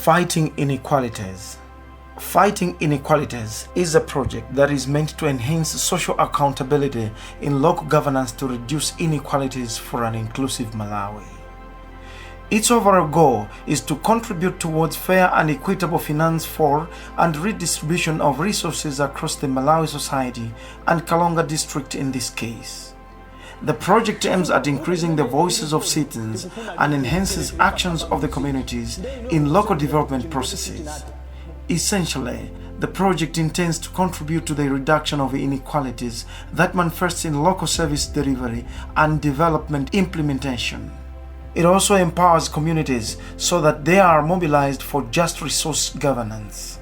Fighting Inequalities. Fighting Inequalities is a project that is meant to enhance social accountability in local governance to reduce inequalities for an inclusive Malawi. Its overall goal is to contribute towards fair and equitable finance for and redistribution of resources across the Malawi society and Kalonga district in this case. The project aims at increasing the voices of citizens and enhances actions of the communities in local development processes. Essentially, the project intends to contribute to the reduction of inequalities that manifests in local service delivery and development implementation. It also empowers communities so that they are mobilized for just resource governance.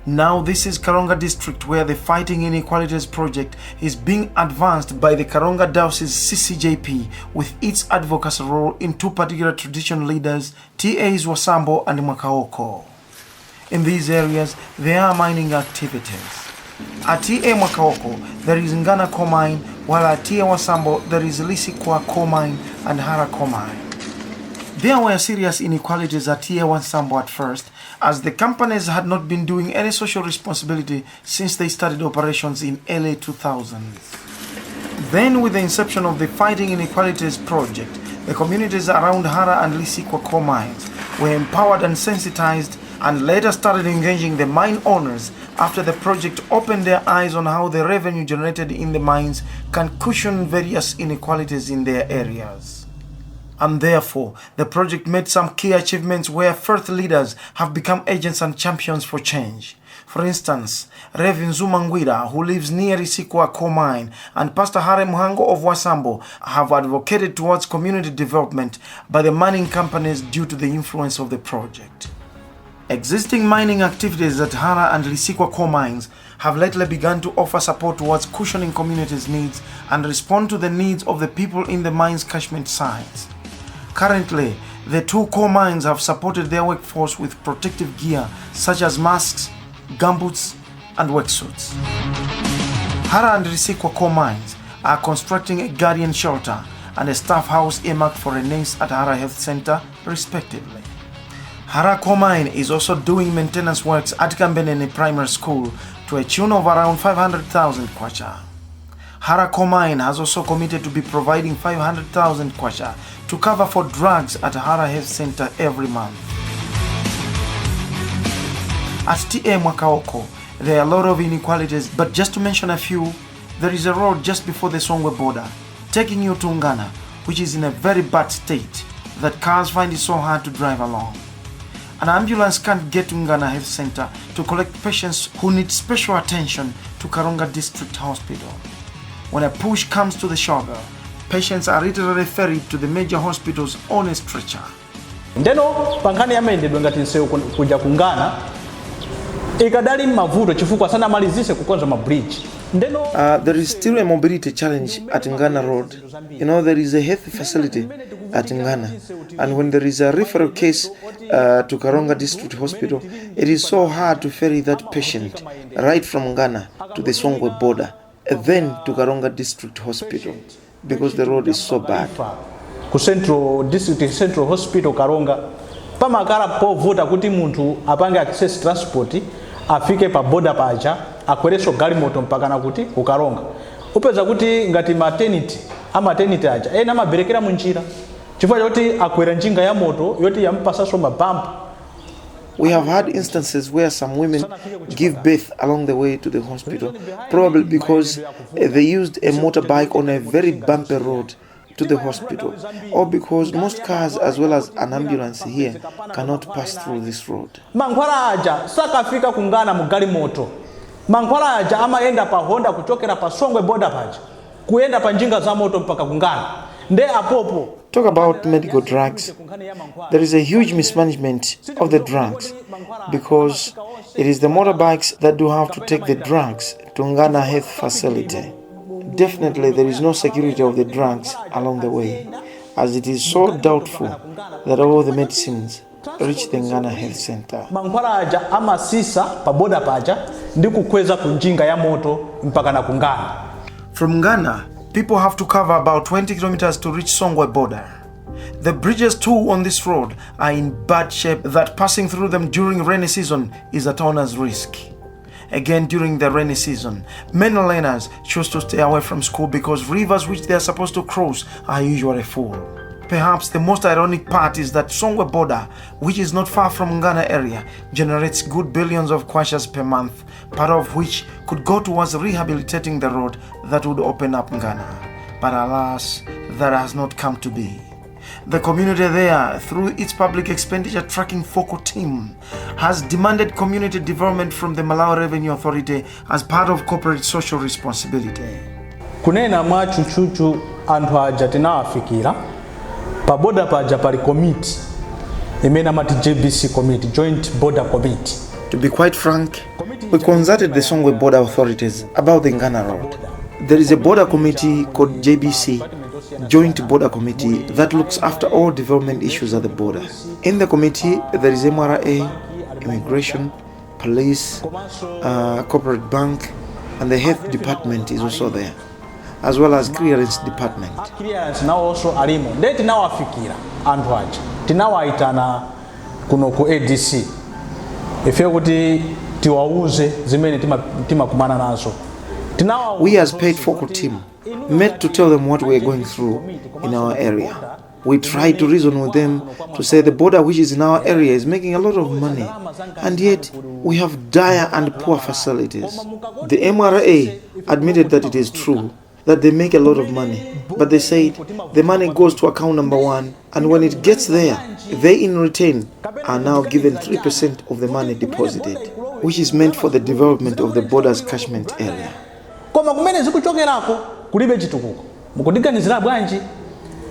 Now this is Kalonga district where the Fighting Inequalities project is being advanced by the Kalonga Diocese CCJP with its advocacy role in two particular tradition leaders, TAs Wasambo and Mwakaoko. In these areas, there are mining activities. At TA Mwakaoko, there is Ngana coal mine, while at TA Wasambo, there is Lisikwa coal mine and Hara coal mine. There were serious inequalities at TA Wasambo at first, as the companies had not been doing any social responsibility since they started operations in early 2000s. Then, with the inception of the Fighting Inequalities project, the communities around Hara and Lisikwa coal mines were empowered and sensitized, and later started engaging the mine owners after the project opened their eyes on how the revenue generated in the mines can cushion various inequalities in their areas. And therefore, the project made some key achievements where first leaders have become agents and champions for change. For instance, Rev Nzumangwira, who lives near Isikwa coal mine, and Pastor Hare Muhango of Wasambo have advocated towards community development by the mining companies due to the influence of the project. Existing mining activities at Hara and Lisikwa coal mines have lately begun to offer support towards cushioning communities' needs and respond to the needs of the people in the mines' catchment sites. Currently, the two coal mines have supported their workforce with protective gear such as masks, gumboots, and worksuits. Hara and Lisikwa coal mines are constructing a guardian shelter and a staff house earmarked for a nurse at Hara Health Center, respectively. Hara coal mine is also doing maintenance works at Kambenene Primary School to a tune of around 500,000 kwacha. Hara coal mine has also committed to be providing 500,000 kwacha to cover for drugs at Hara Health Center every month. At TA Mwakaoko, there are a lot of inequalities, but just to mention a few, there is a road just before the Songwe border, taking you to Ngana, which is in a very bad state that cars find it so hard to drive along. An ambulance can't get to Ngana Health Center to collect patients who need special attention to Kalonga District Hospital. When a push comes to the shove, patients are literally ferried to the major hospitals on a stretcher. Ndeno pankani yamendedwe ngati nseu kuja kungana ikadali mavuto chifukwa sana malizise kukonza mabridge. There is still a mobility challenge at Ngana Road. There is a health facility at Ngana, and when there is a referral case to Kalonga District Hospital, it is so hard to ferry that patient right from Ngana to the Songwe border, then to Kalonga District Hospital, because the road is so bad. Ku Central District Central Hospital Kalonga pamakala povuta kuti munthu apange access transport afike pa border paja akwereso galimoto mpaka nakuti ku Kalonga. Upeza kuti ngati maternity aja ena maberekera munjira chifukwa choti akwera njinga ya moto yoti yampasaso mabampa. We have had instances where some women give birth along the way to the hospital, probably because they used a motorbike on a very bumpy road to the hospital, or because most cars as well as an ambulance here cannot pass through this road. Mankhwala aja sakafika kungana mugali moto. Mankhwala aja amaenda pa Honda kuchokera pa Songwe border paja kuenda pa njinga za moto mpaka kungana. Nde apopo. Talk about medical drugs. There is a huge mismanagement of the drugs because it is the motorbikes that do have to take the drugs to Ngana Health Facility. Definitely there is no security of the drugs along the way, as it is so doubtful that all the medicines reach the Ngana Health Center. Mankhwala aja amasisa pa border paja ndi kukweza kunjinga ya moto mpaka na kungana. From Ngana, people have to cover about 20 kilometers to reach Songwe border. The bridges too on this road are in bad shape that passing through them during rainy season is at owner's risk. Again, during the rainy season, many learners choose to stay away from school because rivers which they are supposed to cross are usually full. Perhaps the most ironic part is that Songwe border, which is not far from Ghana area, generates good billions of kwashas per month, part of which could go towards rehabilitating the road that would open up Ghana. But alas, that has not come to be. The community there, through its public expenditure tracking focal team, has demanded community development from the Malawi Revenue Authority as part of corporate social responsibility. Kunena machuchuchu anthu aja tinawafikira paboda paja pali committee imene amati JBC committee, Joint Border Committee. To be quite frank, we consulted the Songwe border authorities about the Ghana road. There is a border committee called JBC, Joint Border Committee, that looks after all development issues at the border. In the committee, there is MRA, Immigration, Police, Corporate Bank, and the Health Department is also there, as well as Clearance Department. Clearance now also alimo. Nde tinawafikira anthu aja. Tinawaitana kuno ku ADC. Ife kuti tiwauze zimene timakumana nazo. We as paid focal team met to tell them what we are going through in our area. We tried to reason with them to say the border which is in our area is making a lot of money, and yet we have dire and poor facilities. The MRA admitted that it is true that they make a lot of money, but they said the money goes to account number 1, and when it gets there, they in return are now given 3% of the money deposited, which is meant for the development of the border's catchment area. Koma kumene zikuchokerako kulibe chitukuko. Mukutiganizira bwanji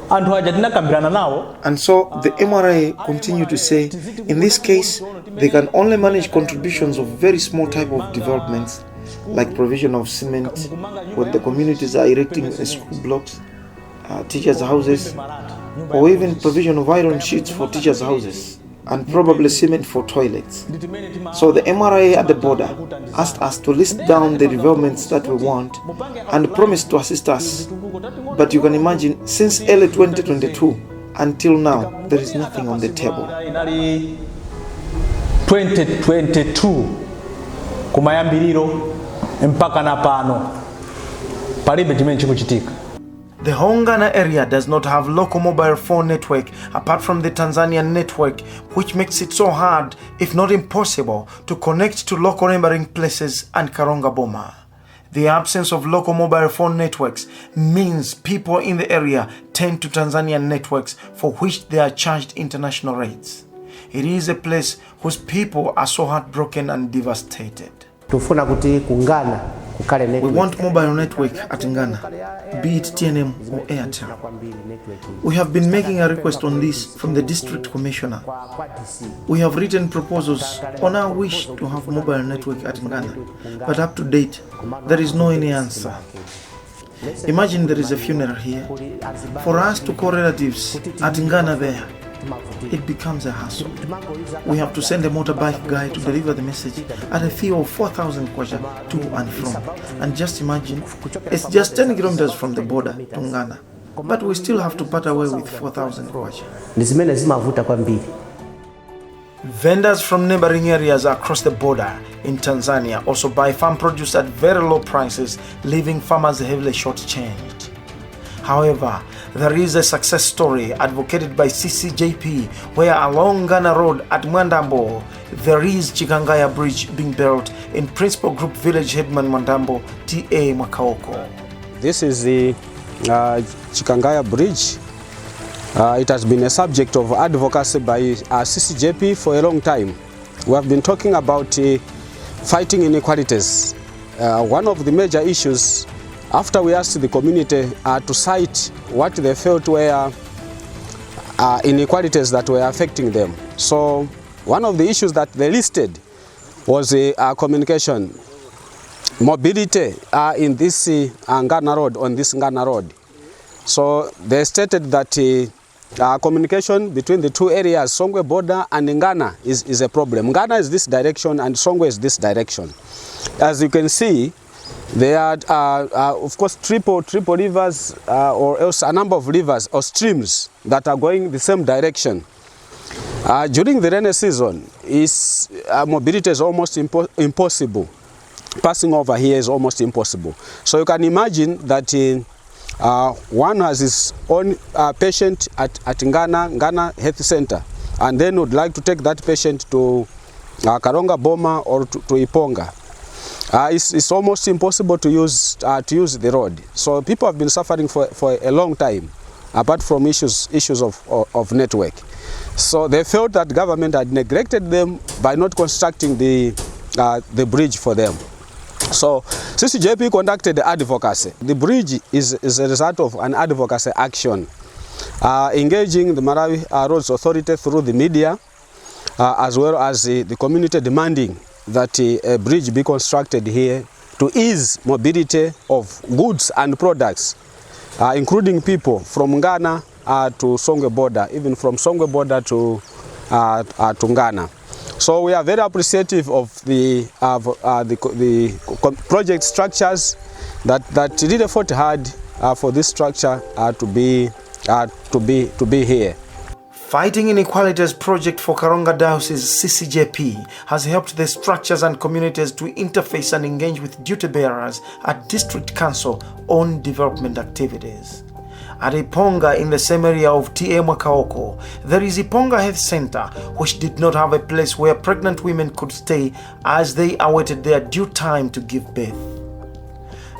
anthu aja tinakambirana nawo. And so the MRA continue to say, in this case, they can only manage contributions of very small type of developments, like provision of cement when the communities are erecting school blocks, teachers' houses, or even provision of iron sheets for teachers' houses, and probably cement for toilets. So the MRA at the border asked us to list down the developments that we want and promised to assist us. But you can imagine, since early 2022 until now, there is nothing on the table. 2022 kumayambiriro mpaka na pano palibe chimene chikuchitika. The whole Ghana area does not have local mobile phone network apart from the Tanzanian network, which makes it so hard, if not impossible, to connect to local neighboring places and Karonga Boma. The absence of local mobile phone networks means people in the area turn to Tanzanian networks for which they are charged international rates. It is a place whose people are so heartbroken and devastated. Tufuna kuti kungana. We want mobile network at Ghana, be it TNM or Airtel. We have been making a request on this from the district commissioner. We have written proposals on our wish to have mobile network at Ghana, but up to date, there is no any answer. Imagine there is a funeral here. For us to call relatives at Ghana there, it becomes a hassle. We have to send a motorbike guy to deliver the message at a fee of 4,000 kwacha to and from. And just imagine, it's just 10 kilometers from the border to Ghana, but we still have to part away with 4,000 kwacha. Vendors from neighboring areas across the border in Tanzania also buy farm produce at very low prices, leaving farmers heavily shortchanged. However, there is a success story advocated by CCJP where along Ghana Road at Mwandambo, there is Chikangaya Bridge being built in Principal Group Village Headman Mwandambo, TA Makaoko. This is the Chikangaya Bridge. It has been a subject of advocacy by CCJP for a long time. We have been talking about fighting inequalities. One of the major issues, after we asked the community to cite what they felt were inequalities that were affecting them. So one of the issues that they listed was communication, mobility in this Ghana Road, on this Ghana Road. So they stated that communication between the two areas, Songwe border and Ghana, is a problem. Ghana is this direction and Songwe is this direction. As you can see, There are, of course, triple rivers or else a number of rivers or streams that are going the same direction. During the rainy season, mobility is almost impossible. Passing over here is almost impossible. So you can imagine that one has his own patient at Ngana Health Center, and then would like to take that patient to Karonga Boma or to Iponga. It's almost impossible to use the road. So people have been suffering for a long time, apart from issues of network. So they felt that government had neglected them by not constructing the bridge for them. So CCJP conducted the advocacy. The bridge is a result of an advocacy action, engaging the Malawi Roads Authority through the media, as well as the community demanding that a bridge be constructed here to ease mobility of goods and products, including people from Ghana to Songwe border, even from Songwe border to Ghana. So we are very appreciative of the project structures that really fought hard for this structure to be here. Fighting Inequalities project for Karonga Diocese CCJP has helped the structures and communities to interface and engage with duty bearers at District Council on development activities. At Iponga, in the same area of TA Mwakaoko, there is Iponga Health Center, which did not have a place where pregnant women could stay as they awaited their due time to give birth.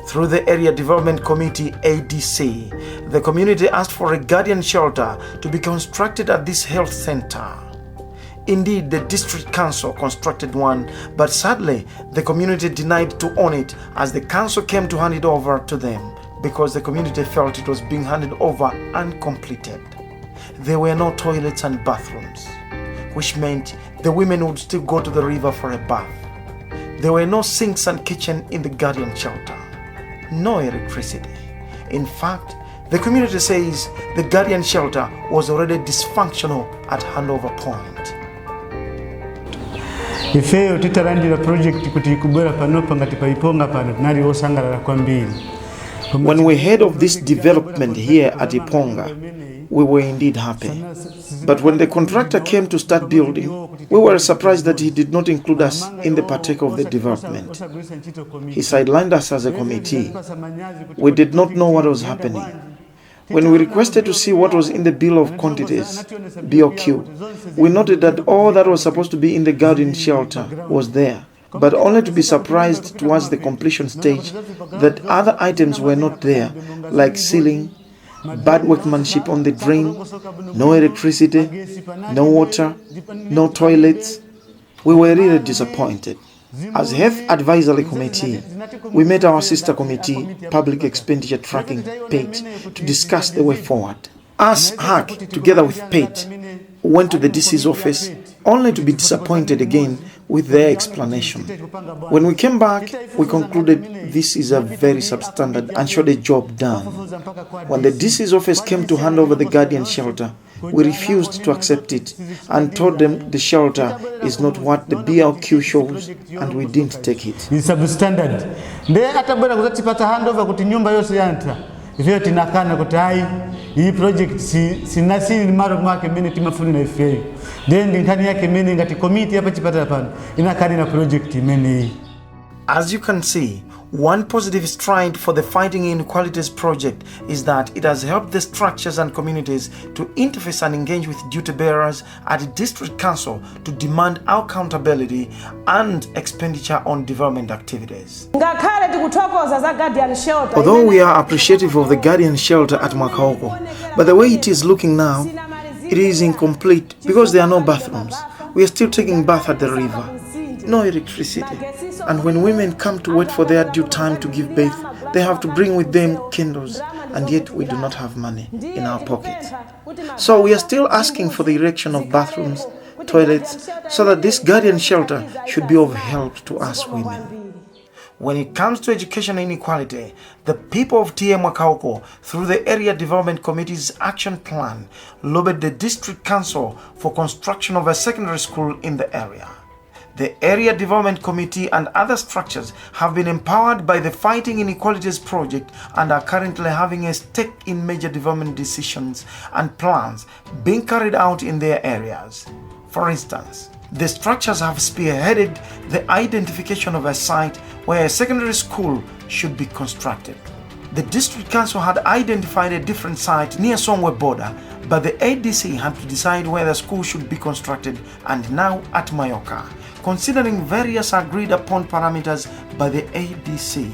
Through the Area Development Committee ADC, the community asked for a guardian shelter to be constructed at this health center. Indeed, the district council constructed one, but sadly, the community denied to own it as the council came to hand it over to them because the community felt it was being handed over uncompleted. There were no toilets and bathrooms, which meant the women would still go to the river for a bath. There were no sinks and kitchen in the guardian shelter. No electricity. In fact, the community says the guardian shelter was already dysfunctional at handover point. Ifeyo titalandira project kuti ikubwera panopa ngati paiponga pano tinali osangalala kwambiri. When we heard of this development here at Iponga, we were indeed happy. But when the contractor came to start building, we were surprised that he did not include us in the partake of the development. He sidelined us as a committee. We did not know what was happening. When we requested to see what was in the bill of quantities, BOQ, we noted that all that was supposed to be in the guardian shelter was there, but only to be surprised towards the completion stage that other items were not there, like ceiling, bad workmanship on the drain, no electricity, no water, no toilets. We were really disappointed. As Health Advisory Committee, we met our sister committee, Public Expenditure Tracking, PATE, to discuss the way forward. Us, HAC, together with PATE, went to the DC's office only to be disappointed again with their explanation. When we came back, we concluded this is a very substandard and showed a job done. When the DC's office came to hand over the guardian shelter, we refused to accept it and told them the shelter is not what the BLQ shows, and we didn't take it. It's substandard. Nde atabwera kuzatipata handover kuti nyumba yose yanta. Ifeyo tinakana kuti hai hii project sinasiri maro mwake mene timafuni na ifeyo. Then ndinkani yake mene ngati committee hapa chipata pano inakani na project mene hii. As you can see, one positive stride for the Fighting Inequalities project is that it has helped the structures and communities to interface and engage with duty bearers at the district council to demand accountability and expenditure on development activities. Although we are appreciative of the guardian shelter at Mwakaoko, but the way it is looking now, it is incomplete because there are no bathrooms. We are still taking bath at the river. No electricity. And when women come to wait for their due time to give birth, they have to bring with them candles, and yet we do not have money in our pockets. So we are still asking for the erection of bathrooms, toilets, so that this guardian shelter should be of help to us women. When it comes to education inequality, the people of TA Mwakaoko, through the Area Development Committee's action plan, lobbied the District Council for construction of a secondary school in the area. The Area Development Committee and other structures have been empowered by the Fighting Inequalities project and are currently having a stake in major development decisions and plans being carried out in their areas. For instance, the structures have spearheaded the identification of a site where a secondary school should be constructed. The district council had identified a different site near Songwe border, but the ADC had to decide where the school should be constructed, and now at Mayoka, considering various agreed upon parameters by the ADC.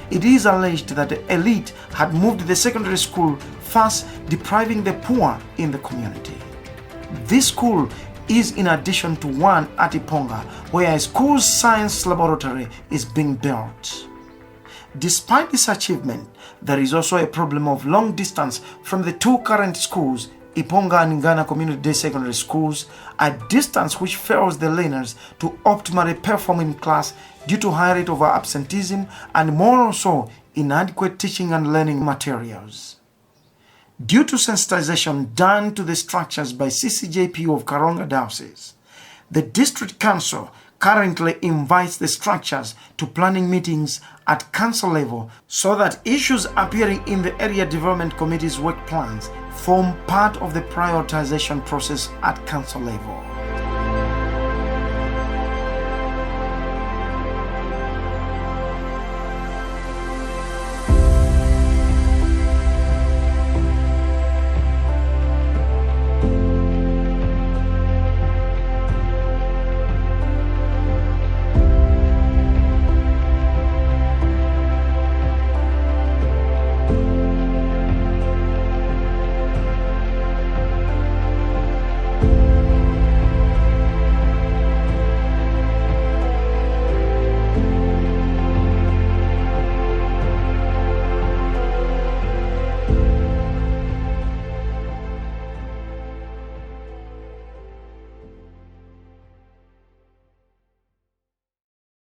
It is alleged that the elite had moved the secondary school, thus depriving the poor in the community. This school is in addition to one at Iponga, where a school's science laboratory is being built. Despite this achievement, there is also a problem of long distance from the two current schools, Iponga and Ngana Community Day Secondary Schools, a distance which fails the learners to optimally perform in class due to high rate of absenteeism and more so inadequate teaching and learning materials. Due to sensitization done to the structures by CCJP of Karonga Diocese, the District Council currently invites the structures to planning meetings at council level so that issues appearing in the Area Development Committee's work plans form part of the prioritization process at council level.